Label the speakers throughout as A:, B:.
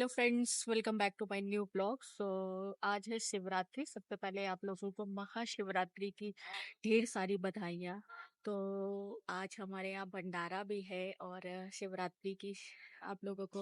A: Hello friends, welcome back to my new blog. आज है शिवरात्रि। सबसे पहले आप लोगों को महाशिवरात्रि की ढेर सारी बधाइयाँ। तो आज हमारे यहाँ भंडारा भी है और शिवरात्रि की आप लोगों को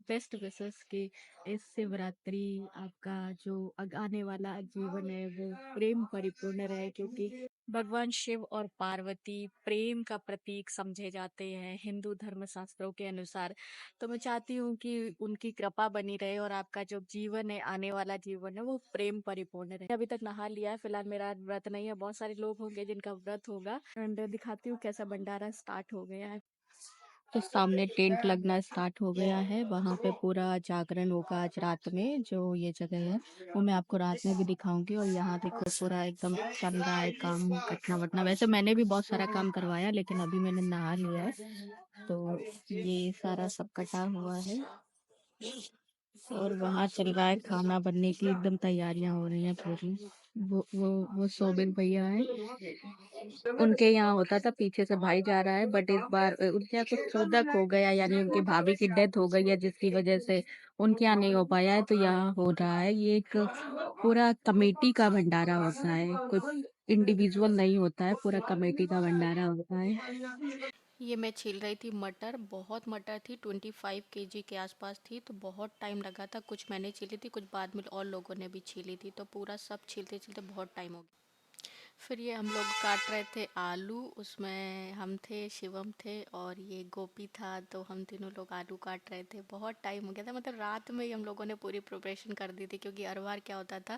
A: बेस्ट विशेस की इस शिवरात्रि आपका जो आने वाला जीवन है वो प्रेम परिपूर्ण रहे, क्योंकि भगवान शिव और पार्वती प्रेम का प्रतीक समझे जाते हैं हिंदू धर्म शास्त्रों के अनुसार। तो मैं चाहती हूँ कि उनकी कृपा बनी रहे और आपका जो जीवन है, आने वाला जीवन है, वो प्रेम परिपूर्ण रहे। अभी तक नहा लिया है, फिलहाल मेरा व्रत नहीं है। बहुत सारे लोग होंगे जिनका व्रत होगा। एंड दिखाती हूँ कैसा भंडारा स्टार्ट हो गया है। तो सामने टेंट लगना स्टार्ट हो गया है, वहां पे पूरा जागरण होगा आज रात में। जो ये जगह है वो मैं आपको रात में भी दिखाऊंगी। और यहाँ देखो पूरा एकदम चल रहा है काम, कटना वटना। वैसे मैंने भी बहुत सारा काम करवाया, लेकिन अभी मैंने नहा लिया है। तो ये सारा सब कटा हुआ है और वहाँ चल रहा है खाना बनने की एकदम तैयारियां हो रही हैं पूरी। वो सोबिन भैया है, उनके यहाँ होता था, पीछे से भाई जा रहा है। बट इस बार उनके यहाँ कुछ सूदक हो गया, यानी उनकी भाभी की डेथ हो गई है, जिसकी वजह से उनके यहाँ नहीं हो पाया है। तो यहाँ हो रहा है। ये एक पूरा कमेटी का भंडारा होता है, कोई इंडिविजुअल नहीं होता है, पूरा कमेटी का भंडारा होता है। ये मैं छील रही थी मटर। बहुत मटर थी, 25 kg के आसपास थी। तो बहुत टाइम लगा था। कुछ मैंने छीली थी, कुछ बाद में और लोगों ने भी छीली थी। तो पूरा सब छीलते छीलते बहुत टाइम हो गया। फिर ये हम लोग काट रहे थे आलू। उसमें हम थे, शिवम थे और ये गोपी था। तो हम तीनों लोग आलू काट रहे थे। बहुत टाइम हो गया था, मतलब रात में ही हम लोगों ने पूरी प्रिपरेशन कर दी थी। क्योंकि हर बार क्या होता था,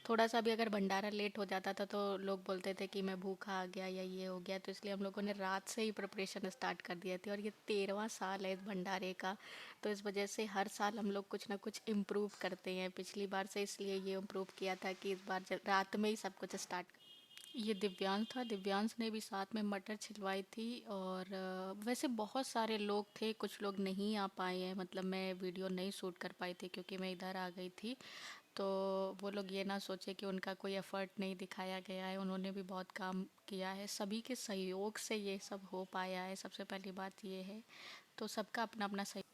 A: थोड़ा सा भी अगर भंडारा लेट हो जाता था तो लोग बोलते थे कि मैं भूखा आ गया या ये हो गया। तो इसलिए हम लोगों ने रात से ही प्रिपरेशन स्टार्ट कर दिया था। और ये 13वां साल है इस भंडारे का। तो इस वजह से हर साल हम लोग कुछ ना कुछ इम्प्रूव करते हैं। पिछली बार से इसलिए ये इम्प्रूव किया था कि इस बार रात में ही सब कुछ स्टार्ट। ये दिव्यांश था, दिव्यांश ने भी साथ में मटर छिलवाई थी। और वैसे बहुत सारे लोग थे, कुछ लोग नहीं आ पाए हैं, मतलब मैं वीडियो नहीं शूट कर पाई थी क्योंकि मैं इधर आ गई थी। तो वो लोग ये ना सोचे कि उनका कोई एफर्ट नहीं दिखाया गया है, उन्होंने भी बहुत काम किया है। सभी के सहयोग से ये सब हो पाया है, सबसे पहली बात ये है। तो सबका अपना अपना सही।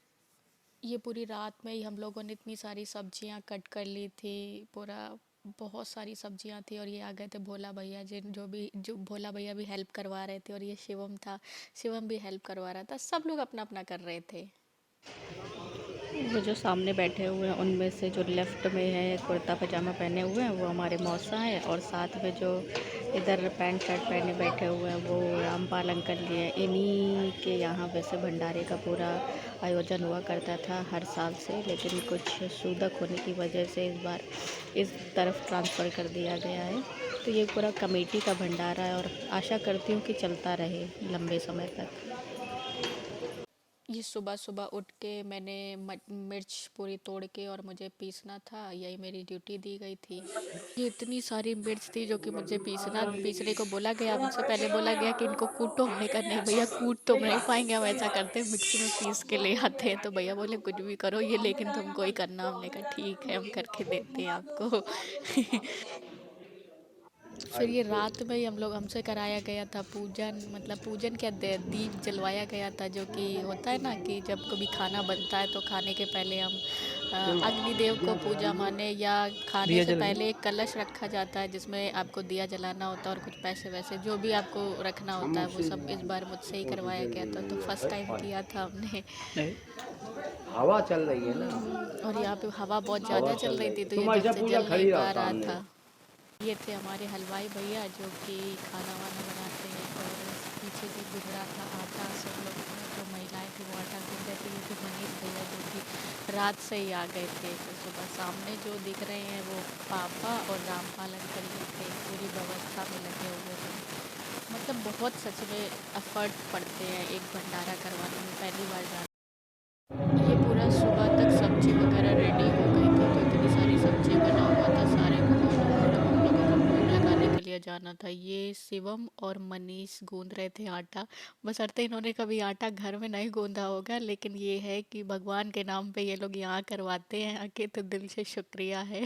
A: ये पूरी रात में ही हम लोगों ने इतनी सारी सब्जियां कट कर ली थी। पूरा बहुत सारी सब्जियां थी। और ये आ गए थे भोला भैया, जिन जो भोला भैया भी हेल्प करवा रहे थे। और ये शिवम था, शिवम भी हेल्प करवा रहा था। सब लोग अपना अपना कर रहे थे। वो जो सामने बैठे हुए हैं उनमें से जो लेफ्ट में है कुर्ता पजामा पहने हुए हैं, वो हमारे मौसा हैं। और साथ में जो इधर पैंट शर्ट पहने बैठे हुए हैं वो रामपाल अंकल जी हैं। इन्हीं के यहाँ वैसे भंडारे का पूरा आयोजन हुआ करता था हर साल से, लेकिन कुछ सूदक होने की वजह से इस बार इस तरफ ट्रांसफ़र कर दिया गया है। तो ये पूरा कमेटी का भंडारा है और आशा करती हूँ कि चलता रहे लंबे समय तक। ये सुबह सुबह उठ के मैंने मिर्च पूरी तोड़ के और मुझे पीसना था, यही मेरी ड्यूटी दी गई थी। ये इतनी सारी मिर्च थी जो कि मुझे पीसने को बोला गया। मुझसे पहले बोला गया कि इनको कूटो। हमने कहा नहीं भैया, कूट तो नहीं पाएंगे, हम ऐसा करते हैं मिक्सी में पीस के ले आते हैं। तो भैया बोले कुछ भी करो ये, लेकिन तुमको ही करना। हमने कहा ठीक है, हम करके देते हैं आपको। फिर ये रात में ही हमसे कराया गया था पूजन। मतलब पूजन क्या, दीप जलवाया गया था। जो कि होता है ना कि जब कभी खाना बनता है तो खाने के पहले हम अग्निदेव को पूजा माने, या खाने से पहले एक कलश रखा जाता है जिसमें आपको दिया जलाना होता है और कुछ पैसे वैसे जो भी आपको रखना होता है वो सब इस बार मुझसे ही करवाया गया था। तो फर्स्ट टाइम किया था हमने।
B: हवा चल रही है ना।
A: और यहाँ पे हवा बहुत
B: हवा
A: ज़्यादा चल
B: चल
A: रही
B: रही
A: थी
B: है,
A: तो ये
B: तुम
A: ढंग
B: ऐसा
A: से
B: पूजा
A: जल नहीं
B: खड़ी रहो
A: पा रहा
B: सामने।
A: था। ये थे हमारे हलवाई भैया जो कि खाना वाना बनाते हैं। और पीछे भी गुज रहा था आटा। सब लोग जो महिलाएं थी वो आटा गूंद रहे थे। ये थे मनीष भैया जो कि रात से ही आ गए थे। तो सुबह सामने जो दिख रहे हैं वो पापा और रामपाल अंकल जी थे, पूरी व्यवस्था में लगे हुए थे। मतलब बहुत सच में एफर्ट पड़ते हैं एक भंडारा करवाने में, पहली बार जाना। ये पूरा सुबह तक सब्जी वगैरह रेडी हो गई थी। तो इतनी सारी सब्जी बना हुआ था सारे भगवानों का। जब हम लोगों को भोग लगाने के लिए जाना था, ये शिवम और मनीष गूंद रहे थे आटा। बशर्ते इन्होंने कभी आटा घर में नहीं गूंदा होगा, लेकिन ये है कि भगवान के नाम पे ये लोग यहाँ करवाते हैं आके, तो दिल से शुक्रिया है।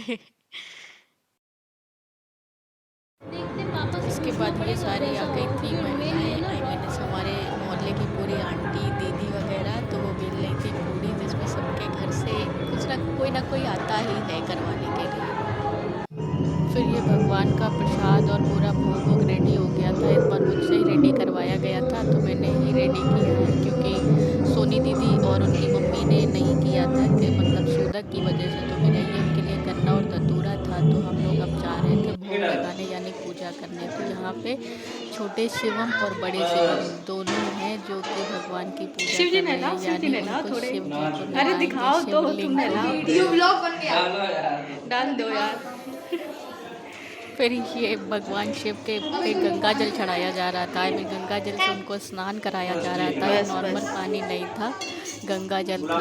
A: इसके बाद ये सारी आ गई थी महिलाएं, आई मीन हमारे मोहल्ले की पूरी आंटी दीदी वगैरह। तो वो बेल रही थी पूड़ी, जिसमें सबके घर से कुछ ना कोई ना कोई आता ही है करवाने के लिए। फिर ये भगवान का प्रसाद और पूरा भोग वोग रेडी हो गया था। इस बार मुझसे ही रेडी करवाया गया था, तो मैंने ही रेडी किया है, क्योंकि सोनी दीदी और उनकी मम्मी ने नहीं किया था कि मतलब सूदक की वजह से, तो मेरा ये उनके लिए गन्ना और धतूरा था। तो हम लोग अब जा रहे थे भोग लगाने यानी पूजा करने। तो यहाँ पे छोटे शिवम और बड़े शिवम दोनों हैं जो कि भगवान की पूजा कर रहे हैं, यानी उनको शिव जी को नहलाएंगे शिवलिंग को।
B: वीडियो ब्लॉग बन गया। डालो यार,
A: डाल दो यार। फिर ये भगवान शिव के पे गंगा जल चढ़ाया जा रहा था। मैं गंगा जल से उनको स्नान कराया जा रहा था। ये नॉर्मल पानी नहीं था, गंगा जल था।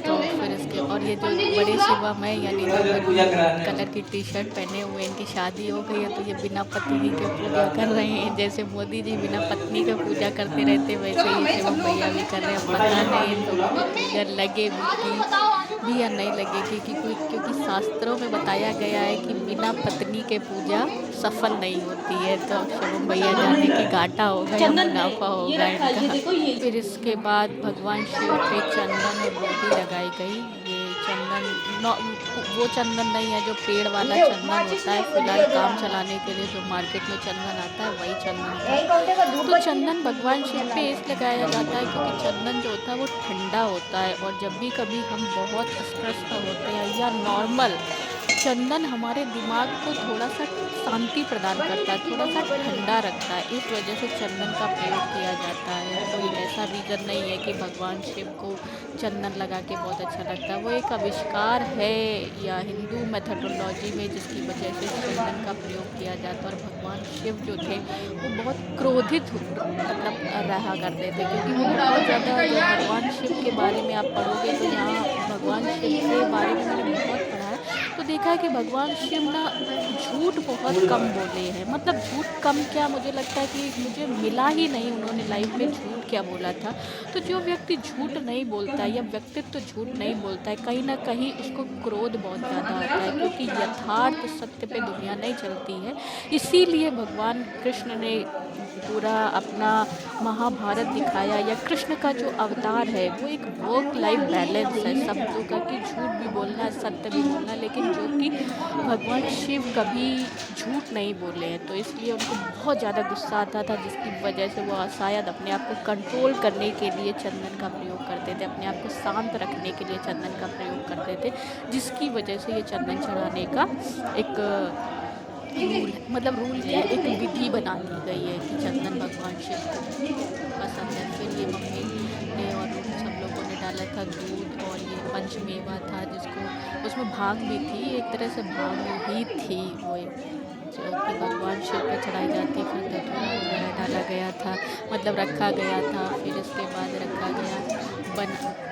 A: तो फिर इसके और ये जो बड़े शिवम है यानी जो मरून कलर की टी शर्ट पहने हुए, इनकी शादी हो गई है, तो ये बिना पत्नी के पूजा कर रहे हैं। जैसे मोदी जी बिना पत्नी के पूजा करते रहते, वैसे ही शिवम भैया भी कर रहे हैं। पता नहीं इन लोगों को पूजा लगे भी या नहीं लगेगी, क्योंकि शास्त्रों में बताया गया है कि बिना पत्नी के पूजा सफल नहीं होती है। तो शिवम भैया जाने की घाटा होगा या मुनाफा होगा इनका। फिर इसके बाद भगवान शिव पे चंदन और गोदी लगाई गई। ये चंदन वो चंदन नहीं है जो पेड़ वाला चंदन होता है, फिलहाल काम चलाने के लिए जो मार्केट में चंदन आता है वही चंदन था। तो चंदन भगवान शिव पे इसलिए लगाया जाता है क्योंकि चंदन जो होता है वो ठंडा होता है, और जब भी कभी हम बहुत स्ट्रेस में होते हैं या नॉर्मल, चंदन हमारे दिमाग को थोड़ा सा शांति प्रदान करता है, थोड़ा सा ठंडा रखता है। इस वजह से चंदन का प्रयोग किया जाता है। कोई ऐसा रीज़न नहीं है कि भगवान शिव को चंदन लगा के बहुत अच्छा लगता है। वो एक आविष्कार है या हिंदू मेथडोलॉजी में जिसकी वजह से चंदन का प्रयोग किया जाता है। और भगवान शिव जो थे वो बहुत क्रोधित मतलब रहा करते थे, क्योंकि वो बहुत ज़्यादा, जब भगवान शिव के बारे में आप पढ़ोगे तो यहाँ भगवान शिव के बारे में मैंने बहुत पढ़ा है, तो देखा है कि भगवान शिव ना झूठ बहुत कम बोले हैं। मतलब झूठ कम क्या, मुझे लगता है कि मुझे मिला ही नहीं उन्होंने लाइफ में झूठ क्या बोला था। तो जो व्यक्ति झूठ नहीं बोलता है या व्यक्तित्व तो झूठ नहीं बोलता है, कहीं ना कहीं उसको क्रोध बहुत ज़्यादा आता है, क्योंकि यथार्थ सत्य पे दुनिया नहीं चलती है। इसीलिए भगवान कृष्ण ने पूरा अपना महाभारत दिखाया, या कृष्ण का जो अवतार है वो एक वर्क लाइफ बैलेंस है शब्दों का, कि झूठ भी बोलना है सत्य भी बोलना है, लेकिन जो कि भगवान शिव कभी झूठ नहीं बोले हैं। तो इसलिए उनको बहुत ज़्यादा गुस्सा आता था, जिसकी वजह से वो शायद अपने आप को कंट्रोल करने के लिए चंदन का प्रयोग करते थे, अपने आप को शांत रखने के लिए चंदन का प्रयोग करते थे, जिसकी वजह से ये चंदन चढ़ाने का एक रूल, मतलब रूल क्या, एक विधि बना दी गई है कि चंदन भगवान शिव को पसंद है। फिर ये मम्मी ने और सब लोगों ने डाला था दूध, और ये पंचमेवा था जिसको, उसमें भांग भी थी, एक तरह से भांग ही थी वो, जो कि भगवान शिव पे चढ़ाई जाती। फिर धतूरा वगैरह डाला गया था, मतलब रखा गया था। फिर इसके बाद रखा गया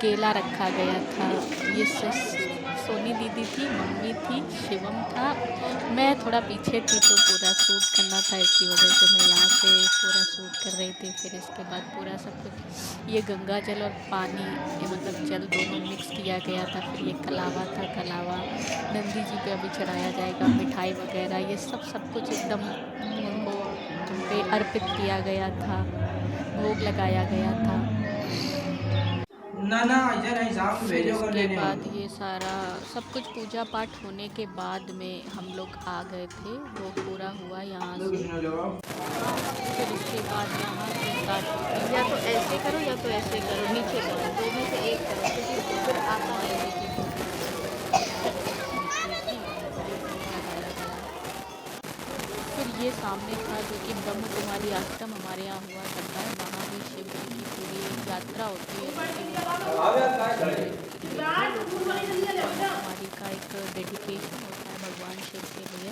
A: केला रखा गया था। ये सोनी दीदी थी, मम्मी थी, शिवम था, मैं थोड़ा पीछे थी तो पूरा शूट करना था, इसकी वजह से मैं यहाँ से पूरा शूट कर रही थी। फिर इसके बाद पूरा सब कुछ ये गंगा जल और पानी, ये मतलब जल दोनों मिक्स किया गया था। फिर ये कलावा था, कलावा नंदी जी पे अभी चढ़ाया जाएगा, मिठाई वगैरह ये सब कुछ एकदम उनको पे अर्पित किया गया था, भोग लगाया गया था।
B: ना ना इधर है साहब,
A: फिर
B: भेजो कर
A: इसके
B: लेने
A: बाद ये सारा सब कुछ पूजा पाठ होने के बाद में हम लोग आ गए थे, वो पूरा हुआ यहाँ से। फिर इसके बाद यहाँ से स्टार्ट होती, या तो ऐसे करो या तो ऐसे करो, नीचे करो, दो में से एक करो, क्योंकि फिर आता है फिर ये सामने था जो कि ब्रह्म कुमारी आश्रम हमारे यहाँ हुआ करता है, वहाँ भी शिव जी की पूरी यात्रा होती है। कुमारी का एक डेडिकेशन होता है भगवान शिव के लिए,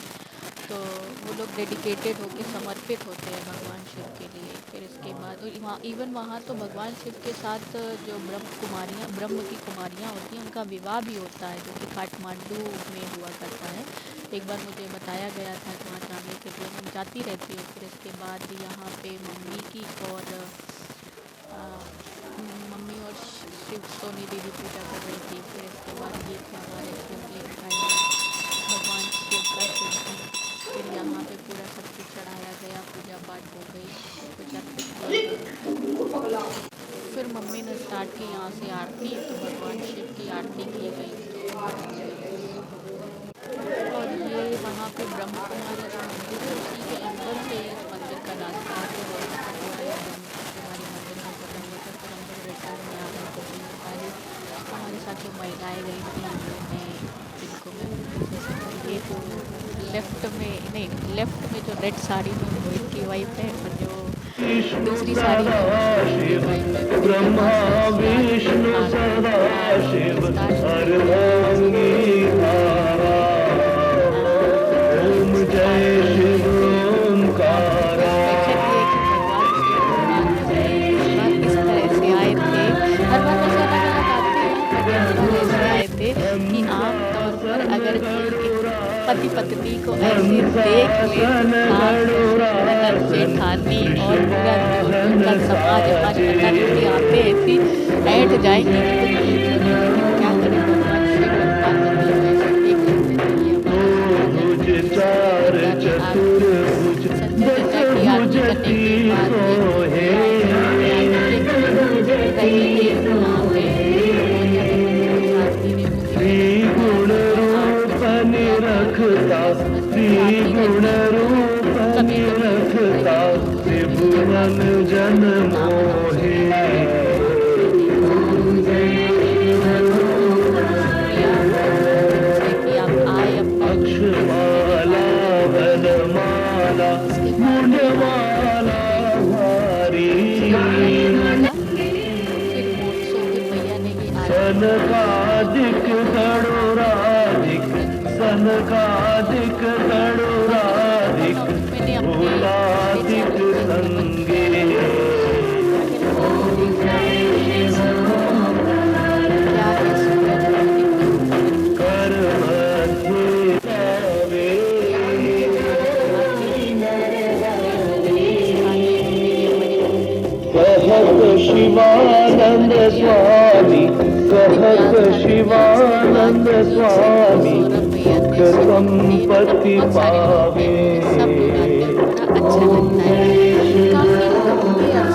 A: तो वो लोग डेडिकेटेड होकर समर्पित होते हैं भगवान शिव के लिए। फिर इसके बाद वहाँ इवन वहाँ तो भगवान शिव के साथ जो ब्रह्म की कुमारियाँ होती हैं उनका विवाह भी होता है, जो कि काठमांडू में हुआ करता है। एक बार मुझे बताया गया था कि वहाँ जाने के लिए मैं जाती रहती हूँ। फिर इसके बाद यहाँ पे मम्मी और शिव सोनी दीदी पूजा कर रही थी। फिर इसके बाद ये थे हमारे शिवलिंग का भगवान शिव का शिवलिंग। फिर यहाँ पे पूरा सब कुछ चढ़ाया गया, पूजा पाठ हो गई, सब कुछ अर्पित किया गया। फिर मम्मी ने स्टार्ट की यहाँ से आरती, तो भगवान शिव की आरती की गई। तो ब्रह्म कुमारी जो मंदिर है उसी के अंदर से इस मंदिर का रास्ता है। तो हमारे मंदिर में खत्म होता है, फिर हम लोग रिटर्न में आ गए थे। हमारे हमारे साथ जो महिलाएं गई थी उन्होंने जिनको मैं ये जो लेफ्ट में नहीं लेफ्ट में जो रेड साड़ी में वो इनकी वाइफ है, और जो दूसरी साड़ी में उनकी वाइफ है। फिर
C: ब्रह्मा
A: यहाँ से
C: विष्णु सदाशिव हर अंगीकारा ओम जय शिव ओंकारा।
A: इस तरह से आए थे, हर बार वैसे अलग अलग आते हैं, बट इस तरह से आए थे कि आमतौर पर अगर पति पत्नी को ऐसे देख ले जेठानी और उनका समाज हमारे पता आते ऐसी ऐठ जाएंगे क्या करें भगवान शिव और पार्वती को ऐसे देख लेते संजय दत्ता की आरती करने के
C: गुण रूप निरखता गुण रूप निरखता त्रिभुवन जन मोहे। अक्षमाला वनमाला मुंडमाला हारी सनकादिक गणुराधिक सनकादिक गणुराधिक भूतादिक संगे कर कहत शिवानंद स्वामी कहत शिवानंद स्वामी सुख संपत्ति पावे।
A: अच्छा लगता है काफी अच्छे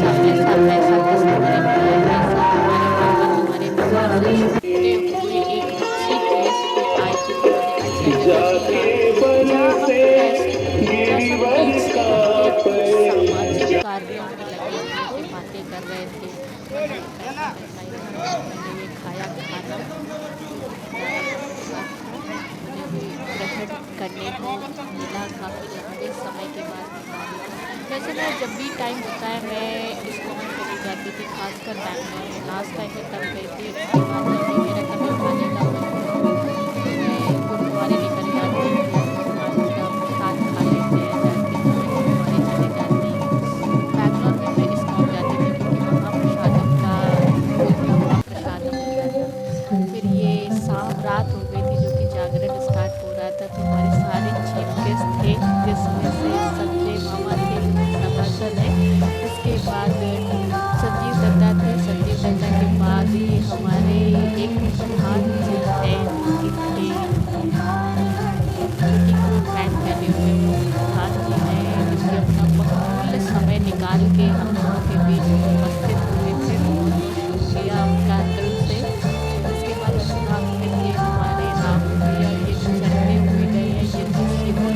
A: से ऐसा ऐसा ऐसा सामाजिक कार्यों में लगे हुए थे, बातें कर रहे थे। मैंने खाया खाना ग्रहण करने को मिला काफ़ी लंबे समय के बाद। वैसे मैं जब भी टाइम होता है मैं इस्कॉन चली जाती थी, खासकर बैंक में लास्ट टाइम में तब गई थी। उसके बाद जब भी मेरा कभी खाने का मन हो मैं गुरुद्वारे निकल जाती थी, साथ खा लेते हैं जाके गुरुद्वारे चले जाती। बैंगलोर में मैं इस्कॉन जाती थी क्योंकि वहाँ प्रसादम का प्रसादम मिलता था। फिर ये शाम रात हो गई थी जो कि जागरण स्टार्ट हो रहा था, तो हमारे सारे चीफ गेस्ट थे जिसमें से संजय मामा थे सभासद है। उसके बाद संजीव दत्ता थे, संजीव दत्ता के बाद ही हमारे एक प्रधान जी हैं पैंट पहने हुए वो प्रधान जी हैं जिसके अपना बहुमूल्य समय निकाल के हम लोगों के बीच उपस्थित हुए थे। बहुत शुक्रिया उनका दिल से। उसके बाद चुनाव के हमारे राम भैया ये जो चलते हुए गए हैं ये जो भी बहुत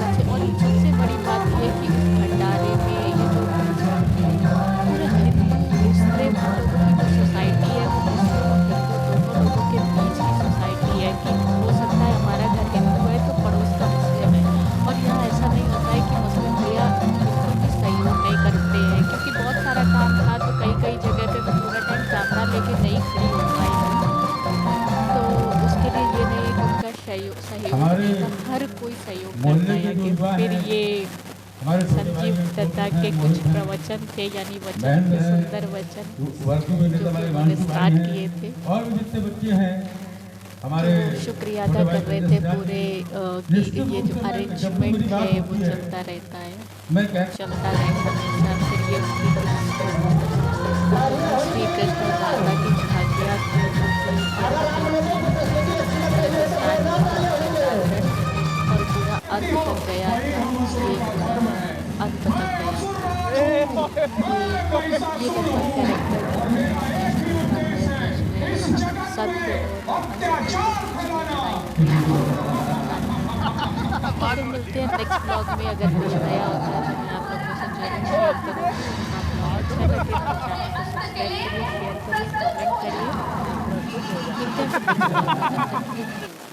A: अच्छे। और सबसे बड़ी बात ये कि इस भंडारे में ये जो पूरे हिंदू मुस्लिम लोगों की जो सोसाइटी है वो मुस्लिम और हिंदू दोनों लोगों के बीच की सोसाइटी है कि हो सकता है हमारा घर हिंदू है तो पड़ोस का मुस्लिम है। और यहाँ ऐसा नहीं होता है कि मुस्लिम भैया बिल्कुल भी सहयोग नहीं करते हैं, क्योंकि बहुत सारा काम था तो कई जगह पे मैं पूरा टाइम कैमरा लेके नहीं खड़ी हो पाई हूँ। तो उसके लिए ये नहीं कि उनका सहयोग नहीं था, हर कोई सहयोग करता है। कि फिर ये संजीव दत्ता के कुछ प्रवचन थे, यानी वचन सुंदर वचन जो उन्होंने स्टार्ट किए थे।
D: और भी जितने बच्चे हैं हमारे
A: तो शुक्रिया अदा कर रहे थे पूरे कि ये जो अरेंजमेंट है वो चलता रहता है,
D: मैं क्या
A: चलता रहेगा हमेशा। फिर ये श्री कृष्ण राधा की झांकियाँ और पूरा अंत तक गया था, अंत तक गया। ये लगभग कैरेक्टर और मिलते हैं नेक्स्ट ब्लॉग में। अगर कुछ नया होता है तो मैं आप लोगों से जरूर शेयर करूँगी। आपको अच्छा लगे तो चैनल को सब्सक्राइब करिए, शेयर करिए, कमेंट करिए। मिलते हैं फिर नेक्स्ट ब्लॉग में।